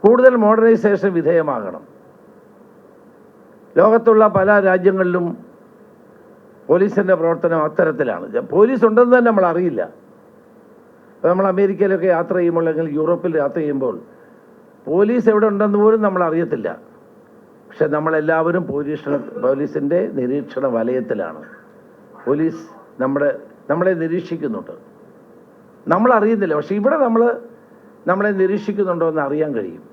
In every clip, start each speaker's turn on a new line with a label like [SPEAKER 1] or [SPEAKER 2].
[SPEAKER 1] കൂടുതൽ മോഡേണൈസേഷൻ വിധേയമാകണം. ലോകത്തുള്ള പല രാജ്യങ്ങളിലും പോലീസിൻ്റെ പ്രവർത്തനം അത്തരത്തിലാണ്. പോലീസ് ഉണ്ടെന്ന് തന്നെ നമ്മൾ അറിയില്ല. അപ്പോൾ നമ്മൾ അമേരിക്കയിലൊക്കെ യാത്ര ചെയ്യുമ്പോൾ അല്ലെങ്കിൽ യൂറോപ്പിൽ യാത്ര ചെയ്യുമ്പോൾ പോലീസ് എവിടെ ഉണ്ടെന്ന് പോലും നമ്മൾ അറിയത്തില്ല. പക്ഷെ നമ്മളെല്ലാവരും പോലീസിൻ്റെ നിരീക്ഷണ വലയത്തിലാണ്. പോലീസ് നമ്മളെ നിരീക്ഷിക്കുന്നുണ്ട്, നമ്മളറിയുന്നില്ല. പക്ഷെ ഇവിടെ നമ്മളെ നിരീക്ഷിക്കുന്നുണ്ടോ എന്ന് അറിയാൻ കഴിയും.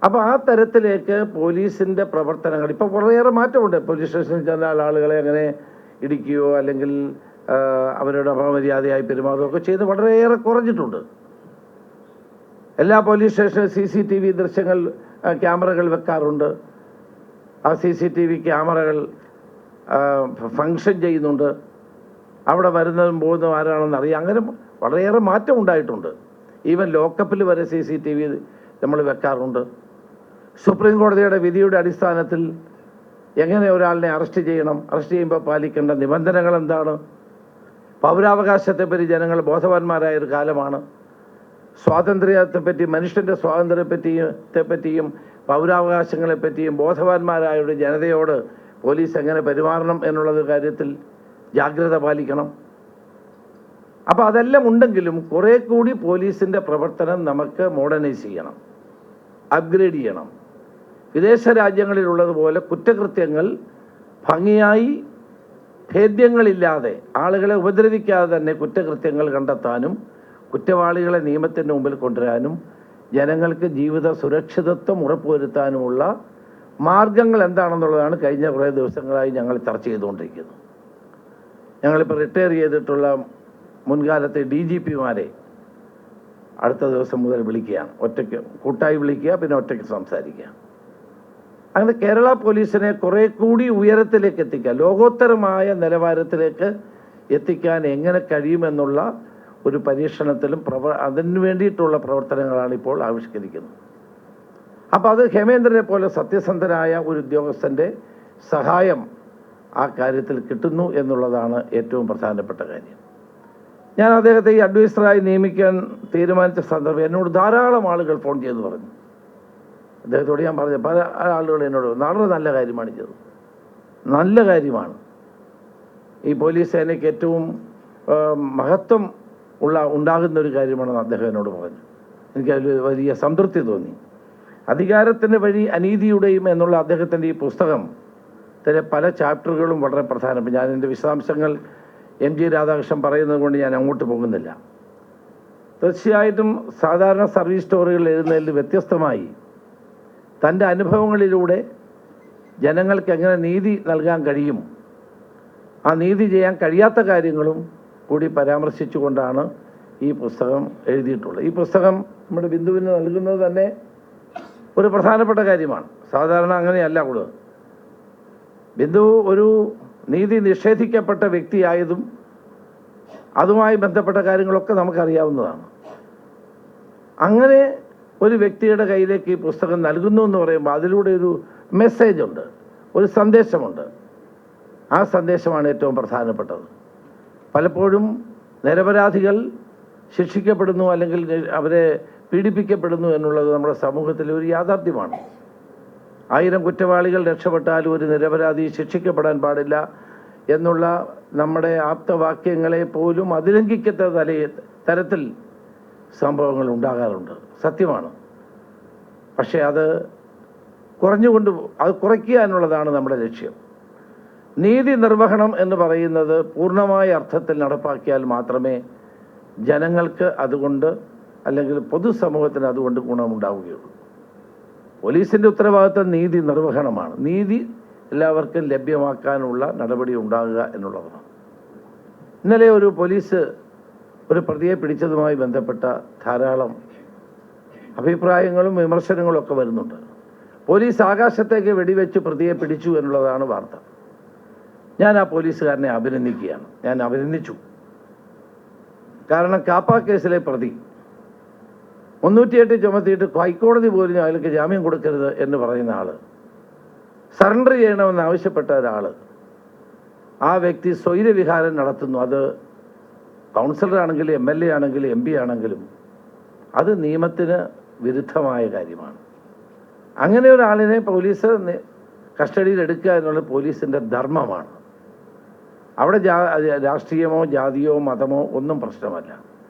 [SPEAKER 1] അപ്പോൾ ആ തരത്തിലേക്ക് പോലീസിൻ്റെ പ്രവർത്തനങ്ങൾ ഇപ്പോൾ കുറേയേറെ മാറ്റമുണ്ട്. പോലീസ് സ്റ്റേഷനിൽ ചെന്നാൽ ആളുകളെ അങ്ങനെ ഇടിക്കുകയോ അല്ലെങ്കിൽ അവരോട് അപമര്യാദയായി പെരുമാറുകയൊക്കെ ചെയ്ത് വളരെയേറെ കുറഞ്ഞിട്ടുണ്ട്. എല്ലാ പോലീസ് സ്റ്റേഷനിലും CCTV ദൃശ്യങ്ങൾ, ക്യാമറകൾ വെക്കാറുണ്ട്. ആ CCTV ക്യാമറകൾ ഫങ്ഷൻ ചെയ്യുന്നുണ്ട്. അവിടെ വരുന്നതും പോകുന്നതും ആരാണെന്ന് അറിയാം. അങ്ങനെ വളരെയേറെ മാറ്റം ഉണ്ടായിട്ടുണ്ട്. ഈവൻ ലോക്കപ്പിൽ വരെ CCTV നമ്മൾ വെക്കാറുണ്ട്. സുപ്രീം കോടതിയുടെ വിധിയുടെ അടിസ്ഥാനത്തിൽ എങ്ങനെ ഒരാളിനെ അറസ്റ്റ് ചെയ്യണം, അറസ്റ്റ് ചെയ്യുമ്പോൾ പാലിക്കേണ്ട നിബന്ധനകൾ എന്താണ്, പൗരാവകാശത്തെപ്പറ്റി ജനങ്ങൾ ബോധവാന്മാരായൊരു കാലമാണ്. സ്വാതന്ത്ര്യത്തെപ്പറ്റി, മനുഷ്യൻ്റെ സ്വാതന്ത്ര്യത്തെപ്പറ്റിയും പൗരാവകാശങ്ങളെപ്പറ്റിയും ബോധവാന്മാരായ ഒരു ജനതയോട് പോലീസ് എങ്ങനെ പെരുമാറണം എന്നുള്ളത് കാര്യത്തിൽ ജാഗ്രത പാലിക്കണം. അപ്പോൾ അതെല്ലാം ഉണ്ടെങ്കിലും കുറേ കൂടി പോലീസിൻ്റെ പ്രവർത്തനം നമുക്ക് മോഡേണൈസ് ചെയ്യണം, അപ്ഗ്രേഡ് ചെയ്യണം. വിദേശ രാജ്യങ്ങളിലുള്ളതുപോലെ കുറ്റകൃത്യങ്ങൾ ഭംഗിയായി ഭേദ്യങ്ങളില്ലാതെ ആളുകളെ ഉപദ്രവിക്കാതെ തന്നെ കുറ്റകൃത്യങ്ങൾ കണ്ടെത്താനും കുറ്റവാളികളെ നിയമത്തിൻ്റെ മുമ്പിൽ കൊണ്ടുവരാനും ജനങ്ങൾക്ക് ജീവിത സുരക്ഷിതത്വം ഉറപ്പുവരുത്താനുമുള്ള മാർഗങ്ങൾ എന്താണെന്നുള്ളതാണ് കഴിഞ്ഞ കുറേ ദിവസങ്ങളായി ഞങ്ങൾ ചർച്ച ചെയ്തുകൊണ്ടിരിക്കുന്നത്. ഞങ്ങളിപ്പോൾ റിട്ടയർ ചെയ്തിട്ടുള്ള മുൻകാലത്തെ DGPമാരെ അടുത്ത ദിവസം മുതൽ വിളിക്കുകയാണ്. ഒറ്റയ്ക്ക് കൂട്ടായി വിളിക്കുക, പിന്നെ ഒറ്റയ്ക്ക് സംസാരിക്കുക. അങ്ങനെ കേരള പോലീസിനെ കുറേ കൂടി ഉയരത്തിലേക്ക് എത്തിക്കാൻ, ലോകോത്തരമായ നിലവാരത്തിലേക്ക് എത്തിക്കാൻ എങ്ങനെ കഴിയുമെന്നുള്ള ഒരു പരീക്ഷണത്തിലും അതിന് വേണ്ടിയിട്ടുള്ള പ്രവർത്തനങ്ങളാണ് ഇപ്പോൾ ആവിഷ്കരിക്കുന്നത്. അപ്പോൾ അത് ഹേമേന്ദ്രനെ പോലെ സത്യസന്ധനായ ഒരു ഉദ്യോഗസ്ഥൻ്റെ സഹായം ആ കാര്യത്തിൽ കിട്ടുന്നു എന്നുള്ളതാണ് ഏറ്റവും പ്രധാനപ്പെട്ട കാര്യം. ഞാൻ അദ്ദേഹത്തെ ഈ അഡ്വൈസറായി നിയമിക്കാൻ തീരുമാനിച്ച സന്ദർഭം എന്നോട് ധാരാളം ആളുകൾ ഫോൺ ചെയ്ത് പറഞ്ഞു. അദ്ദേഹത്തോട് ഞാൻ പറഞ്ഞു, പല ആളുകൾ എന്നോട് വളരെ നല്ല കാര്യമാണ് ചെയ്തത്, നല്ല കാര്യമാണ്, ഈ പോലീസ് സേനയ്ക്ക് ഏറ്റവും മഹത്വം ഉണ്ടാകുന്ന ഒരു കാര്യമാണെന്ന് അദ്ദേഹം എന്നോട് പറഞ്ഞു. എനിക്കതിൽ വലിയ സംതൃപ്തി തോന്നി. അധികാരത്തിൻ്റെ വഴി അനീതിയുടെയും എന്നുള്ള അദ്ദേഹത്തിൻ്റെ ഈ പുസ്തകത്തിലെ പല ചാപ്റ്ററുകളും വളരെ പ്രധാനപ്പെട്ട. ഞാൻ എൻ്റെ വിശദാംശങ്ങൾ MG രാധാകൃഷ്ണൻ പറയുന്നത് കൊണ്ട് ഞാൻ അങ്ങോട്ട് പോകുന്നില്ല. തീർച്ചയായിട്ടും സാധാരണ സർവീസ് സ്റ്റോറികൾ എഴുതുന്നതിൽ വ്യത്യസ്തമായി തൻ്റെ അനുഭവങ്ങളിലൂടെ ജനങ്ങൾക്ക് എങ്ങനെ നീതി നൽകാൻ കഴിയും, ആ നീതി ചെയ്യാൻ കഴിയാത്ത കാര്യങ്ങളും കൂടി പരാമർശിച്ചുകൊണ്ടാണ് ഈ പുസ്തകം എഴുതിയിട്ടുള്ളത്. ഈ പുസ്തകം നമ്മുടെ ബിന്ദുവിന് നൽകുന്നത് തന്നെ ഒരു പ്രധാനപ്പെട്ട കാര്യമാണ്. സാധാരണ അങ്ങനെയല്ല കൂടുതൽ. ബിന്ദു ഒരു നീതി നിഷേധിക്കപ്പെട്ട വ്യക്തിയായതും അതുമായി ബന്ധപ്പെട്ട കാര്യങ്ങളൊക്കെ നമുക്കറിയാവുന്നതാണ്. അങ്ങനെ ഒരു വ്യക്തിയുടെ കയ്യിലേക്ക് ഈ പുസ്തകം നൽകുന്നു എന്ന് പറയുമ്പോൾ അതിലൂടെ ഒരു മെസ്സേജ് ഉണ്ട്, ഒരു സന്ദേശമുണ്ട്. ആ സന്ദേശമാണ് ഏറ്റവും പ്രധാനപ്പെട്ടത്. പലപ്പോഴും നിരപരാധികൾ ശിക്ഷിക്കപ്പെടുന്നു അല്ലെങ്കിൽ അവരെ പീഡിപ്പിക്കപ്പെടുന്നു എന്നുള്ളത് നമ്മുടെ സമൂഹത്തിലെ ഒരു യാഥാർത്ഥ്യമാണ്. 1000 കുറ്റവാളികൾ രക്ഷപ്പെട്ടാലും ഒരു നിരപരാധി ശിക്ഷിക്കപ്പെടാൻ പാടില്ല എന്നുള്ള നമ്മുടെ ആപ്തവാക്യങ്ങളെ പോലും അതിലംഘിക്കത്ത തരത്തിൽ സംഭവങ്ങൾ ഉണ്ടാകാറുണ്ട്, സത്യമാണ്. പക്ഷേ അത് കുറയ്ക്കുക എന്നുള്ളതാണ് നമ്മുടെ ലക്ഷ്യം. നീതി നിർവഹണം എന്ന് പറയുന്നത് പൂർണ്ണമായ അർത്ഥത്തിൽ നടപ്പാക്കിയാൽ മാത്രമേ ജനങ്ങൾക്ക് അതുകൊണ്ട് അല്ലെങ്കിൽ പൊതുസമൂഹത്തിന് അതുകൊണ്ട് ഗുണമുണ്ടാവുകയുള്ളൂ. പോലീസിൻ്റെ ഉത്തരവാദിത്തം നീതി നിർവഹണമാണ്. നീതി എല്ലാവർക്കും ലഭ്യമാക്കാനുള്ള നടപടി ഉണ്ടാകുക എന്നുള്ളതാണ്. ഇന്നലെ ഒരു പോലീസ് ഒരു പ്രതിയെ പിടിച്ചതുമായി ബന്ധപ്പെട്ട ധാരാളം അഭിപ്രായങ്ങളും വിമർശനങ്ങളും ഒക്കെ വരുന്നുണ്ട്. പോലീസ് ആകാശത്തേക്ക് വെടിവെച്ച് പ്രതിയെ പിടിച്ചു എന്നുള്ളതാണ് വാർത്ത. ഞാൻ ആ പോലീസുകാരനെ അഭിനന്ദിക്കുകയാണ്, ഞാൻ അഭിനന്ദിച്ചു. കാരണം കാപ്പ കേസിലെ പ്രതി 308 ചുമത്തിയിട്ട് ഹൈക്കോടതി പോലും അയാൾക്ക് ജാമ്യം കൊടുക്കരുത് എന്ന് പറയുന്ന ആൾ, സറണ്ടർ ചെയ്യണമെന്ന് ആവശ്യപ്പെട്ട ഒരാൾ, ആ വ്യക്തി സ്വൈരവിഹാരം നടത്തുന്നു. അത് കൗൺസിലർ ആണെങ്കിലും MLA ആണെങ്കിലും MP ആണെങ്കിലും അത് നിയമത്തിന് വിരുദ്ധമായ കാര്യമാണ്. അങ്ങനെ ഒരാളിനെ പോലീസ് കസ്റ്റഡിയിൽ എടുക്കുക എന്നുള്ളത് പോലീസിൻ്റെ ധർമ്മമാണ്. അവിടെ രാഷ്ട്രീയമോ ജാതിയോ മതമോ ഒന്നും പ്രശ്നമല്ല.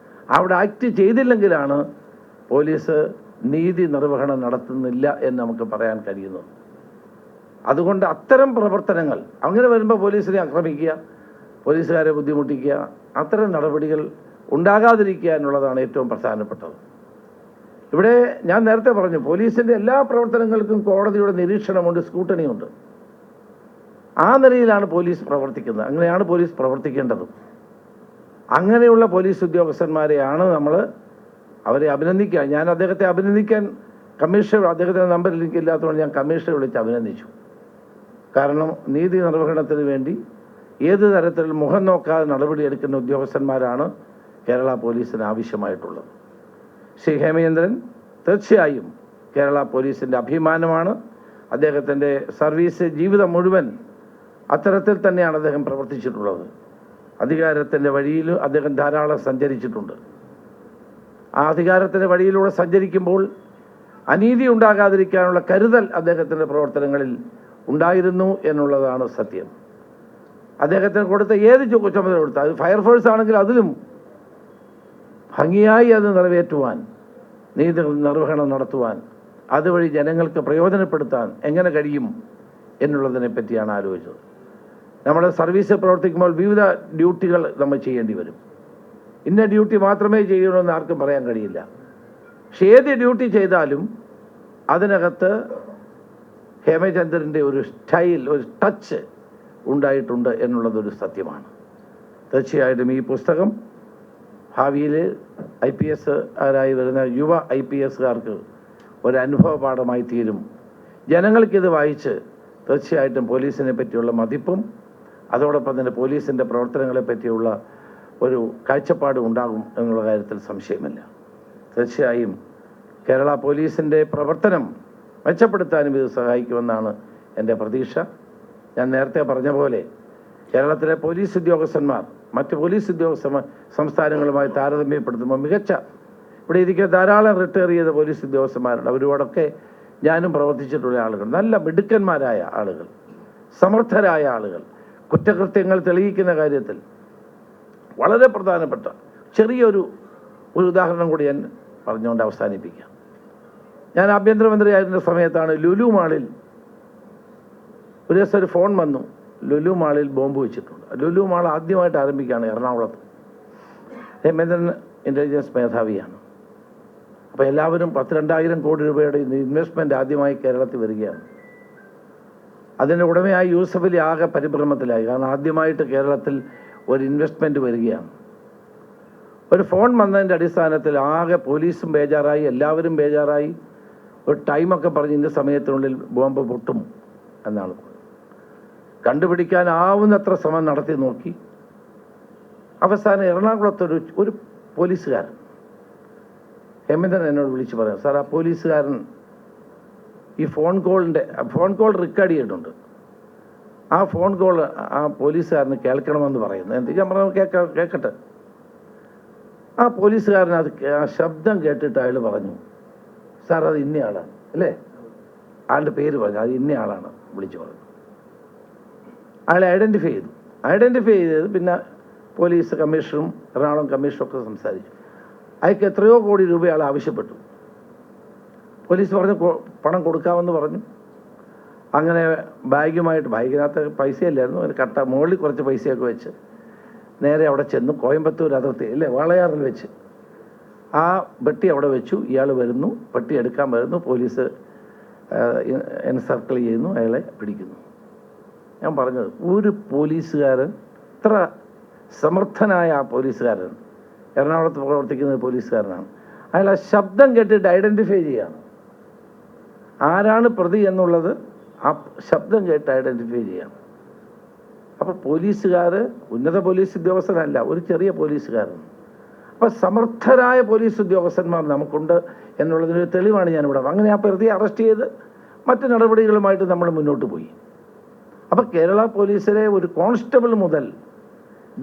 [SPEAKER 1] അവിടെ ആക്ട് ചെയ്തില്ലെങ്കിലാണ് പോലീസ് നീതി നിർവഹണം നടത്തുന്നില്ല എന്ന് നമുക്ക് പറയാൻ കഴിയുന്നത്. അതുകൊണ്ട് അത്തരം പ്രവർത്തനങ്ങൾ അങ്ങനെ വരുമ്പോൾ പോലീസിനെ ആക്രമിക്കുക, പോലീസുകാരെ ബുദ്ധിമുട്ടിക്കുക, അത്തരം നടപടികൾ ഉണ്ടാകാതിരിക്കുക എന്നുള്ളതാണ് ഏറ്റവും പ്രധാനപ്പെട്ടത്. ഇവിടെ ഞാൻ നേരത്തെ പറഞ്ഞു, പോലീസിൻ്റെ എല്ലാ പ്രവർത്തനങ്ങൾക്കും കോടതിയുടെ നിരീക്ഷണമുണ്ട്, സ്ക്രൂട്ടണിയുണ്ട്. ആ നിലയിലാണ് പോലീസ് പ്രവർത്തിക്കുന്നത്. അങ്ങനെയാണ് പോലീസ് പ്രവർത്തിക്കേണ്ടതും. അങ്ങനെയുള്ള പോലീസ് ഉദ്യോഗസ്ഥന്മാരെയാണ് അവരെ അഭിനന്ദിക്കുക. ഞാൻ അദ്ദേഹത്തെ അഭിനന്ദിക്കാൻ അദ്ദേഹത്തിൻ്റെ നമ്പർ എനിക്കില്ലാത്തതുകൊണ്ട് ഞാൻ കമ്മീഷണറെ വിളിച്ച് അഭിനന്ദിച്ചു. കാരണം നീതി നിർവഹണത്തിന് വേണ്ടി ഏത് തരത്തിൽ മുഖം നോക്കാതെ നടപടിയെടുക്കുന്ന ഉദ്യോഗസ്ഥന്മാരാണ് കേരള പോലീസിന് ആവശ്യമായിട്ടുള്ളത്. ശ്രീ ഹേമചന്ദ്രൻ തീർച്ചയായും കേരള പോലീസിൻ്റെ അഭിമാനമാണ്. അദ്ദേഹത്തിൻ്റെ സർവീസ് ജീവിതം മുഴുവൻ അത്തരത്തിൽ തന്നെയാണ് അദ്ദേഹം പ്രവർത്തിച്ചിട്ടുള്ളത്. അധികാരത്തിൻ്റെ വഴിയിൽ അദ്ദേഹം ധാരാളം സഞ്ചരിച്ചിട്ടുണ്ട്. ആ അധികാരത്തിൻ്റെ വഴിയിലൂടെ സഞ്ചരിക്കുമ്പോൾ അനീതി ഉണ്ടാകാതിരിക്കാനുള്ള കരുതൽ അദ്ദേഹത്തിൻ്റെ പ്രവർത്തനങ്ങളിൽ ഉണ്ടായിരുന്നു എന്നുള്ളതാണ് സത്യം. അദ്ദേഹത്തിന് കൊടുത്ത ഏത് ചുമതല കൊടുത്ത, അത് ഫയർഫോഴ്സ് ആണെങ്കിൽ അതിലും ഭംഗിയായി അത് നിറവേറ്റുവാൻ, നീതി നിർവഹണം നടത്തുവാൻ, അതുവഴി ജനങ്ങൾക്ക് പ്രയോജനപ്പെടുത്താൻ എങ്ങനെ കഴിയും എന്നുള്ളതിനെ പറ്റിയാണ് ആലോചിച്ചത്. നമ്മുടെ സർവീസിൽ പ്രവർത്തിക്കുമ്പോൾ വിവിധ ഡ്യൂട്ടികൾ നമ്മൾ ചെയ്യേണ്ടി വരും. ഇന്ന ഡ്യൂട്ടി മാത്രമേ ചെയ്യണമെന്ന് ആർക്കും പറയാൻ കഴിയില്ല. പക്ഷേ ഏത് ഡ്യൂട്ടി ചെയ്താലും അതിനകത്ത് ഹേമചന്ദ്രൻ്റെ ഒരു സ്റ്റൈൽ, ഒരു ടച്ച് ഉണ്ടായിട്ടുണ്ട് എന്നുള്ളതൊരു സത്യമാണ്. തീർച്ചയായിട്ടും ഈ പുസ്തകം ഭാവിയിൽ IPS ആരായി വരുന്ന യുവ IPSകാർക്ക് ഒരു അനുഭവ പാഠമായി തീരും. ജനങ്ങൾക്കിത് വായിച്ച് തീർച്ചയായിട്ടും പോലീസിനെ പറ്റിയുള്ള മതിപ്പും അതോടൊപ്പം തന്നെ പോലീസിൻ്റെ പ്രവർത്തനങ്ങളെ പറ്റിയുള്ള ഒരു കാഴ്ചപ്പാട് ഉണ്ടാകും എന്നുള്ള കാര്യത്തിൽ സംശയമില്ല. തീർച്ചയായും കേരള പോലീസിൻ്റെ പ്രവർത്തനം മെച്ചപ്പെടുത്താനും ഇത് സഹായിക്കുമെന്നാണ് എൻ്റെ പ്രതീക്ഷ. ഞാൻ നേരത്തെ പറഞ്ഞ പോലെ കേരളത്തിലെ പോലീസ് ഉദ്യോഗസ്ഥന്മാർ മറ്റ് പോലീസ് സംസ്ഥാനങ്ങളുമായി താരതമ്യപ്പെടുത്തുമ്പോൾ മികച്ച, ഇവിടെ ഇരിക്കുന്ന ധാരാളം റിട്ടയർ ചെയ്ത പോലീസ് ഉദ്യോഗസ്ഥന്മാരുണ്ട്. അവരോടൊക്കെ ഞാനും പ്രവർത്തിച്ചിട്ടുള്ള ആളുകൾ, നല്ല മിടുക്കന്മാരായ ആളുകൾ, സമർത്ഥരായ ആളുകൾ, കുറ്റകൃത്യങ്ങൾ തെളിയിക്കുന്ന കാര്യത്തിൽ വളരെ പ്രധാനപ്പെട്ട ചെറിയൊരു ഉദാഹരണം കൂടി ഞാൻ പറഞ്ഞുകൊണ്ട് അവസാനിപ്പിക്കാം. ഞാൻ ആഭ്യന്തരമന്ത്രിയായിരുന്ന സമയത്താണ് ലുലു മാളിൽ ഒരു ദിവസം ഒരു ഫോൺ വന്നു, ലുലു മാളിൽ ബോംബ് വെച്ചിട്ടുണ്ട്. ലുലു മാൾ ആദ്യമായിട്ട് ആരംഭിക്കുകയാണ് എറണാകുളത്ത്. ഹേമചന്ദ്രൻ ഇൻ്റലിജൻസ് മേധാവിയാണ്. അപ്പോൾ എല്ലാവരും 10,000-2,000 കോടി രൂപയുടെ ഇൻവെസ്റ്റ്മെൻറ്റ് ആദ്യമായി കേരളത്തിൽ വരികയാണ്. അതിൻ്റെ ഉടമയായ യൂസഫ് അലി ആകെ പരിഭ്രമത്തിലായി. കാരണം ആദ്യമായിട്ട് കേരളത്തിൽ ഒരു ഇൻവെസ്റ്റ്മെൻറ്റ് വരികയാണ്. ഒരു ഫോൺ വന്നതിൻ്റെ അടിസ്ഥാനത്തിൽ ആകെ പോലീസും ബേജാറായി, എല്ലാവരും ബേജാറായി. ഒരു ടൈമൊക്കെ പറഞ്ഞ് ഇന്ന സമയത്തിനുള്ളിൽ ബോംബ് പൊട്ടും എന്നാണ്. കണ്ടുപിടിക്കാനാവുന്നത്ര ശ്രമം നടത്തി നോക്കി. അവസാനം എറണാകുളത്തൊരു പോലീസുകാരൻ ഹേമചന്ദ്രൻ എന്നോട് വിളിച്ച് പറയാം, സാർ ആ പോലീസുകാരൻ ഈ ഫോൺ കോൾ റെക്കോർഡ് ചെയ്തിട്ടുണ്ട്. ആ ഫോൺ കോൾ ആ പോലീസുകാരന് കേൾക്കണമെന്ന് പറയുന്നു. എന്ത് ഞാൻ പറഞ്ഞു, കേൾക്കട്ടെ. ആ പോലീസുകാരൻ ആ ശബ്ദം കേട്ടിട്ട് അയാൾ പറഞ്ഞു, സാർ അത് ഇന്നയാളാണ് അല്ലേ? ആളുടെ പേര് പറഞ്ഞു, അത് ഇന്നയാളാണ് വിളിച്ചു പറഞ്ഞു. അയാളെ ഐഡൻറ്റിഫൈ ചെയ്തത് പിന്നെ പോലീസ് കമ്മീഷണറും എറണാകുളം കമ്മീഷണറും ഒക്കെ സംസാരിച്ചു. അയാൾക്ക് എത്രയോ കോടി രൂപ അയാൾ ആവശ്യപ്പെട്ടു. പോലീസ് പറഞ്ഞു പണം കൊടുക്കാമെന്ന് പറഞ്ഞു. അങ്ങനെ ബാഗിനകത്ത് പൈസയില്ലായിരുന്നു, അതിന് മുകളിൽ കുറച്ച് പൈസയൊക്കെ വെച്ച് നേരെ അവിടെ ചെന്നു. കോയമ്പത്തൂർ അതിർത്തി അല്ലേ, വാളയാറിൽ വെച്ച് ആ പെട്ടി അവിടെ വെച്ചു. ഇയാൾ വരുന്നു, പെട്ടി എടുക്കാൻ വരുന്നു. പോലീസ് എൻസർക്കിൾ ചെയ്യുന്നു, അയാളെ പിടിക്കുന്നു. ഞാൻ പറഞ്ഞത്, ഒരു പോലീസുകാരൻ, ഇത്ര സമർത്ഥനായ ആ പോലീസുകാരൻ, എറണാകുളത്ത് പ്രവർത്തിക്കുന്ന പോലീസുകാരനാണ്. അയാൾ ആ ശബ്ദം കേട്ടിട്ട് ഐഡൻറ്റിഫൈ ചെയ്യാണ് ആരാണ് പ്രതി എന്നുള്ളത്. ആ ശബ്ദം കേട്ട് ഐഡൻറ്റിഫൈ ചെയ്യാണ്. അപ്പോൾ പോലീസുകാർ ഉന്നത പോലീസ് ഉദ്യോഗസ്ഥനല്ല, ഒരു ചെറിയ പോലീസുകാരൻ. അപ്പോൾ സമർത്ഥരായ പോലീസ് ഉദ്യോഗസ്ഥന്മാർ നമുക്കുണ്ട് എന്നുള്ളതിനൊരു തെളിവാണ് ഞാനിവിടെ. അങ്ങനെ ആ പ്രതിയെ അറസ്റ്റ് ചെയ്ത് മറ്റ് നടപടികളുമായിട്ട് നമ്മൾ മുന്നോട്ട് പോയി. അപ്പോൾ കേരള പോലീസിലെ ഒരു കോൺസ്റ്റബിൾ മുതൽ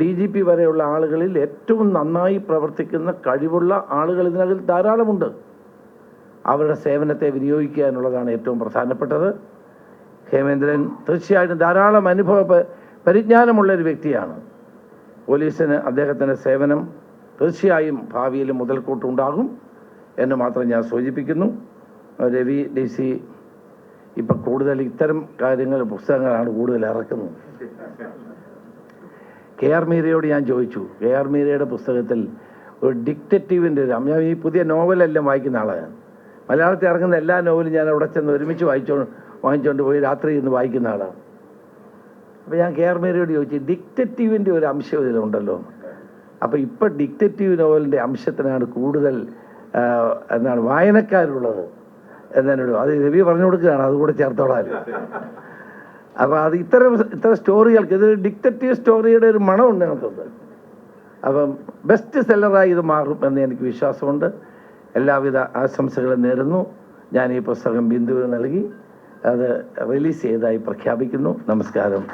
[SPEAKER 1] DGP വരെയുള്ള ആളുകളിൽ ഏറ്റവും നന്നായി പ്രവർത്തിക്കുന്ന കഴിവുള്ള ആളുകൾ ഇതിനകത്ത് ധാരാളമുണ്ട്. അവരുടെ സേവനത്തെ വിനിയോഗിക്കുക എന്നുള്ളതാണ് ഏറ്റവും പ്രധാനപ്പെട്ടത്. ഹേമേന്ദ്രൻ തീർച്ചയായിട്ടും ധാരാളം പരിജ്ഞാനമുള്ളൊരു വ്യക്തിയാണ്. പോലീസിന് അദ്ദേഹത്തിൻ്റെ സേവനം തീർച്ചയായും ഭാവിയിൽ മുതൽക്കൂട്ടുണ്ടാകും എന്ന് മാത്രം ഞാൻ സൂചിപ്പിക്കുന്നു. രവി DC ഇപ്പം കൂടുതൽ ഇത്തരം പുസ്തകങ്ങളാണ് കൂടുതൽ ഇറക്കുന്നത്. KR മീരയോട് ഞാൻ ചോദിച്ചു, KR മീരയുടെ പുസ്തകത്തിൽ ഒരു ഡിക്റ്ററ്റീവിൻ്റെ ഞാൻ ഈ പുതിയ നോവലെല്ലാം വായിക്കുന്ന ആളാണ്. മലയാളത്തിൽ ഇറങ്ങുന്ന എല്ലാ നോവലും ഞാൻ അവിടെ ചെന്ന് ഒരുമിച്ച് വാങ്ങിച്ചുകൊണ്ട് പോയി രാത്രി ഇന്ന് വായിക്കുന്ന ആളാണ്. അപ്പോൾ ഞാൻ KR മീരയോട് ചോദിച്ചു, ഡിക്റ്ററ്റീവിൻ്റെ ഒരു അംശം ഇതിലുണ്ടല്ലോ. അപ്പോൾ ഇപ്പം ഡിക്റ്ററ്റീവ് നോവലിൻ്റെ അംശത്തിനാണ് കൂടുതൽ വായനക്കാരുള്ളത് എന്നോട് അത് രവി പറഞ്ഞു കൊടുക്കുകയാണ്, അതുകൂടെ ചേർത്തോളാൻ. അപ്പോൾ അത് ഇത്തരം സ്റ്റോറികൾക്ക് ഇതൊരു ഡിക്റ്ററ്റീവ് സ്റ്റോറിയുടെ ഒരു മണമുണ്ട് നമുക്കുണ്ട്. അപ്പം ബെസ്റ്റ് സെല്ലറായി ഇത് മാറും എന്ന് എനിക്ക് വിശ്വാസമുണ്ട്. എല്ലാവിധ ആശംസകളും നേരുന്നു. ഞാൻ ഈ പുസ്തകം ബിന്ദുവിന് നൽകി അത് റിലീസ് ചെയ്തതായി പ്രഖ്യാപിക്കുന്നു. നമസ്കാരം.